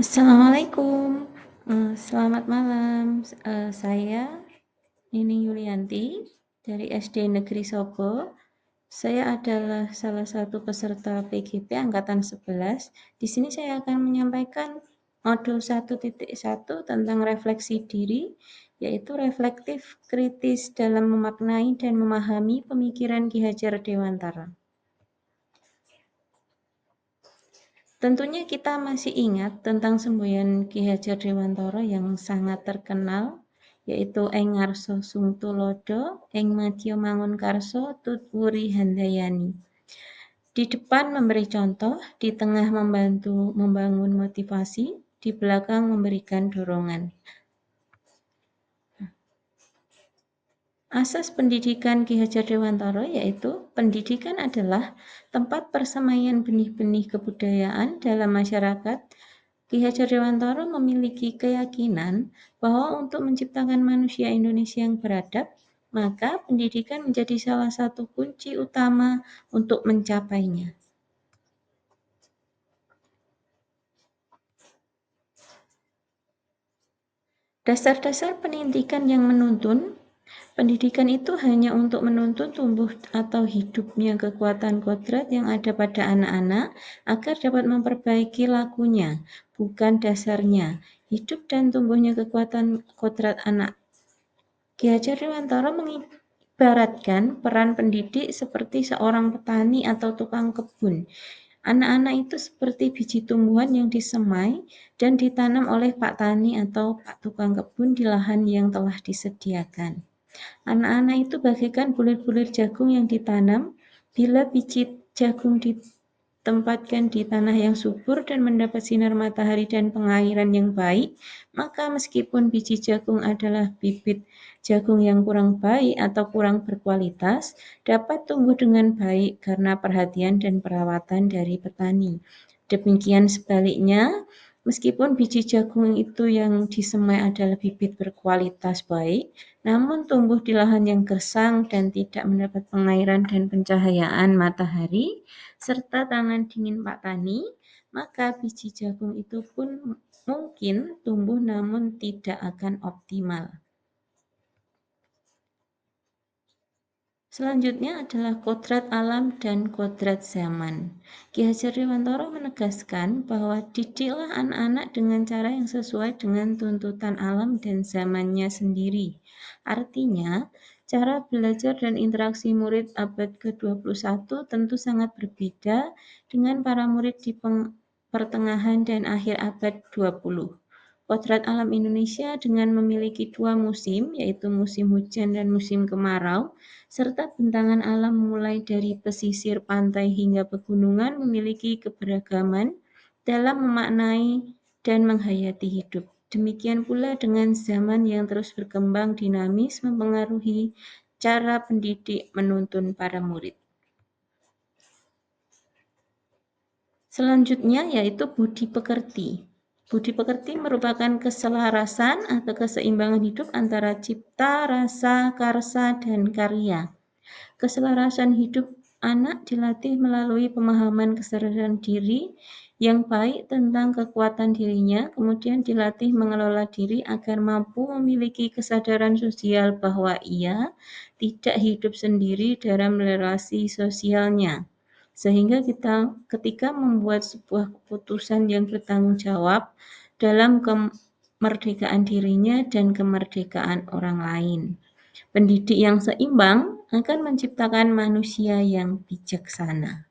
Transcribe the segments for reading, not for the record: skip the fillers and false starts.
Assalamualaikum, selamat malam, saya Nining Yulianti dari SD Negeri Sobo. Saya adalah salah satu peserta PGP angkatan 11. Di sini saya akan menyampaikan modul 1.1 tentang refleksi diri, yaitu reflektif kritis dalam memaknai dan memahami pemikiran Ki Hajar Dewantara. Tentunya kita masih ingat tentang semboyan Ki Hajar Dewantara yang sangat terkenal, yaitu Ing ngarsa sung tulodo, ing madya mangun karsa, tutwuri handayani. Di depan memberi contoh, di tengah membantu membangun motivasi, di belakang memberikan dorongan. Asas pendidikan Ki Hajar Dewantara yaitu pendidikan adalah tempat persemaian benih-benih kebudayaan dalam masyarakat. Ki Hajar Dewantara memiliki keyakinan bahwa untuk menciptakan manusia Indonesia yang beradab, maka pendidikan menjadi salah satu kunci utama untuk mencapainya. Dasar-dasar pendidikan yang menuntun. Pendidikan itu hanya untuk menuntun tumbuh atau hidupnya kekuatan kodrat yang ada pada anak-anak agar dapat memperbaiki lakunya, bukan dasarnya. Hidup dan tumbuhnya kekuatan kodrat anak. Ki Hajar Dewantara mengibaratkan peran pendidik seperti seorang petani atau tukang kebun. Anak-anak itu seperti biji tumbuhan yang disemai dan ditanam oleh Pak Tani atau Pak Tukang Kebun di lahan yang telah disediakan. Anak-anak itu bagaikan bulir-bulir jagung yang ditanam. Bila biji jagung ditempatkan di tanah yang subur dan mendapat sinar matahari dan pengairan yang baik, maka meskipun biji jagung adalah bibit jagung yang kurang baik atau kurang berkualitas, dapat tumbuh dengan baik karena perhatian dan perawatan dari petani. Demikian sebaliknya, meskipun biji jagung itu yang disemai adalah bibit berkualitas baik, namun tumbuh di lahan yang gersang dan tidak mendapat pengairan dan pencahayaan matahari, serta tangan dingin Pak Tani, maka biji jagung itu pun mungkin tumbuh namun tidak akan optimal. Selanjutnya adalah kodrat alam dan kodrat zaman. Ki Hajar Dewantara menegaskan bahwa didiklah anak-anak dengan cara yang sesuai dengan tuntutan alam dan zamannya sendiri. Artinya, cara belajar dan interaksi murid abad ke-21 tentu sangat berbeda dengan para murid di pertengahan dan akhir abad 20. Kodrat alam Indonesia dengan memiliki dua musim, yaitu musim hujan dan musim kemarau, serta bentangan alam mulai dari pesisir pantai hingga pegunungan memiliki keberagaman dalam memaknai dan menghayati hidup. Demikian pula dengan zaman yang terus berkembang dinamis mempengaruhi cara pendidik menuntun para murid. Selanjutnya yaitu budi pekerti. Budi pekerti merupakan keselarasan atau keseimbangan hidup antara cipta, rasa, karsa, dan karya. Keselarasan hidup anak dilatih melalui pemahaman kesadaran diri yang baik tentang kekuatan dirinya, kemudian dilatih mengelola diri agar mampu memiliki kesadaran sosial bahwa ia tidak hidup sendiri dalam relasi sosialnya. Sehingga kita ketika membuat sebuah keputusan yang bertanggung jawab dalam kemerdekaan dirinya dan kemerdekaan orang lain. Pendidik yang seimbang akan menciptakan manusia yang bijaksana.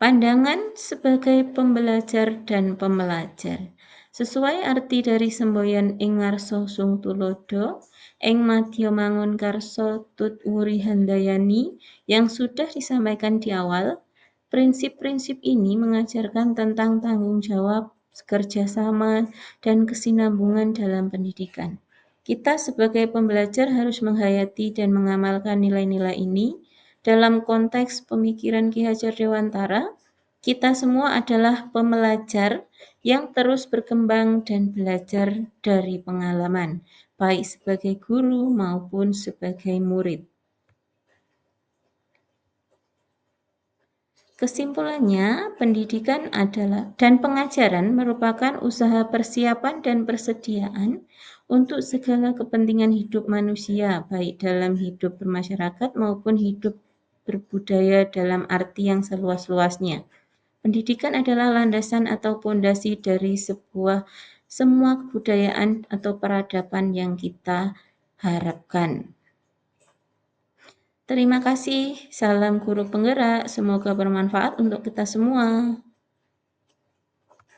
Pandangan sebagai pembelajar dan pembelajar. Sesuai arti dari semboyan ing ngarsa sung tulodo, ing madya mangun karsa tutwuri handayani yang sudah disampaikan di awal, prinsip-prinsip ini mengajarkan tentang tanggung jawab, kerjasama, dan kesinambungan dalam pendidikan. Kita sebagai pembelajar harus menghayati dan mengamalkan nilai-nilai ini. Dalam konteks pemikiran Ki Hajar Dewantara, kita semua adalah pembelajar yang terus berkembang dan belajar dari pengalaman, baik sebagai guru maupun sebagai murid. Kesimpulannya, pendidikan adalah dan pengajaran merupakan usaha persiapan dan persediaan untuk segala kepentingan hidup manusia, baik dalam hidup bermasyarakat maupun hidup berbudaya dalam arti yang seluas-luasnya. Pendidikan adalah landasan atau pondasi dari semua kebudayaan atau peradaban yang kita harapkan. Terima kasih, salam guru penggerak, semoga bermanfaat untuk kita semua.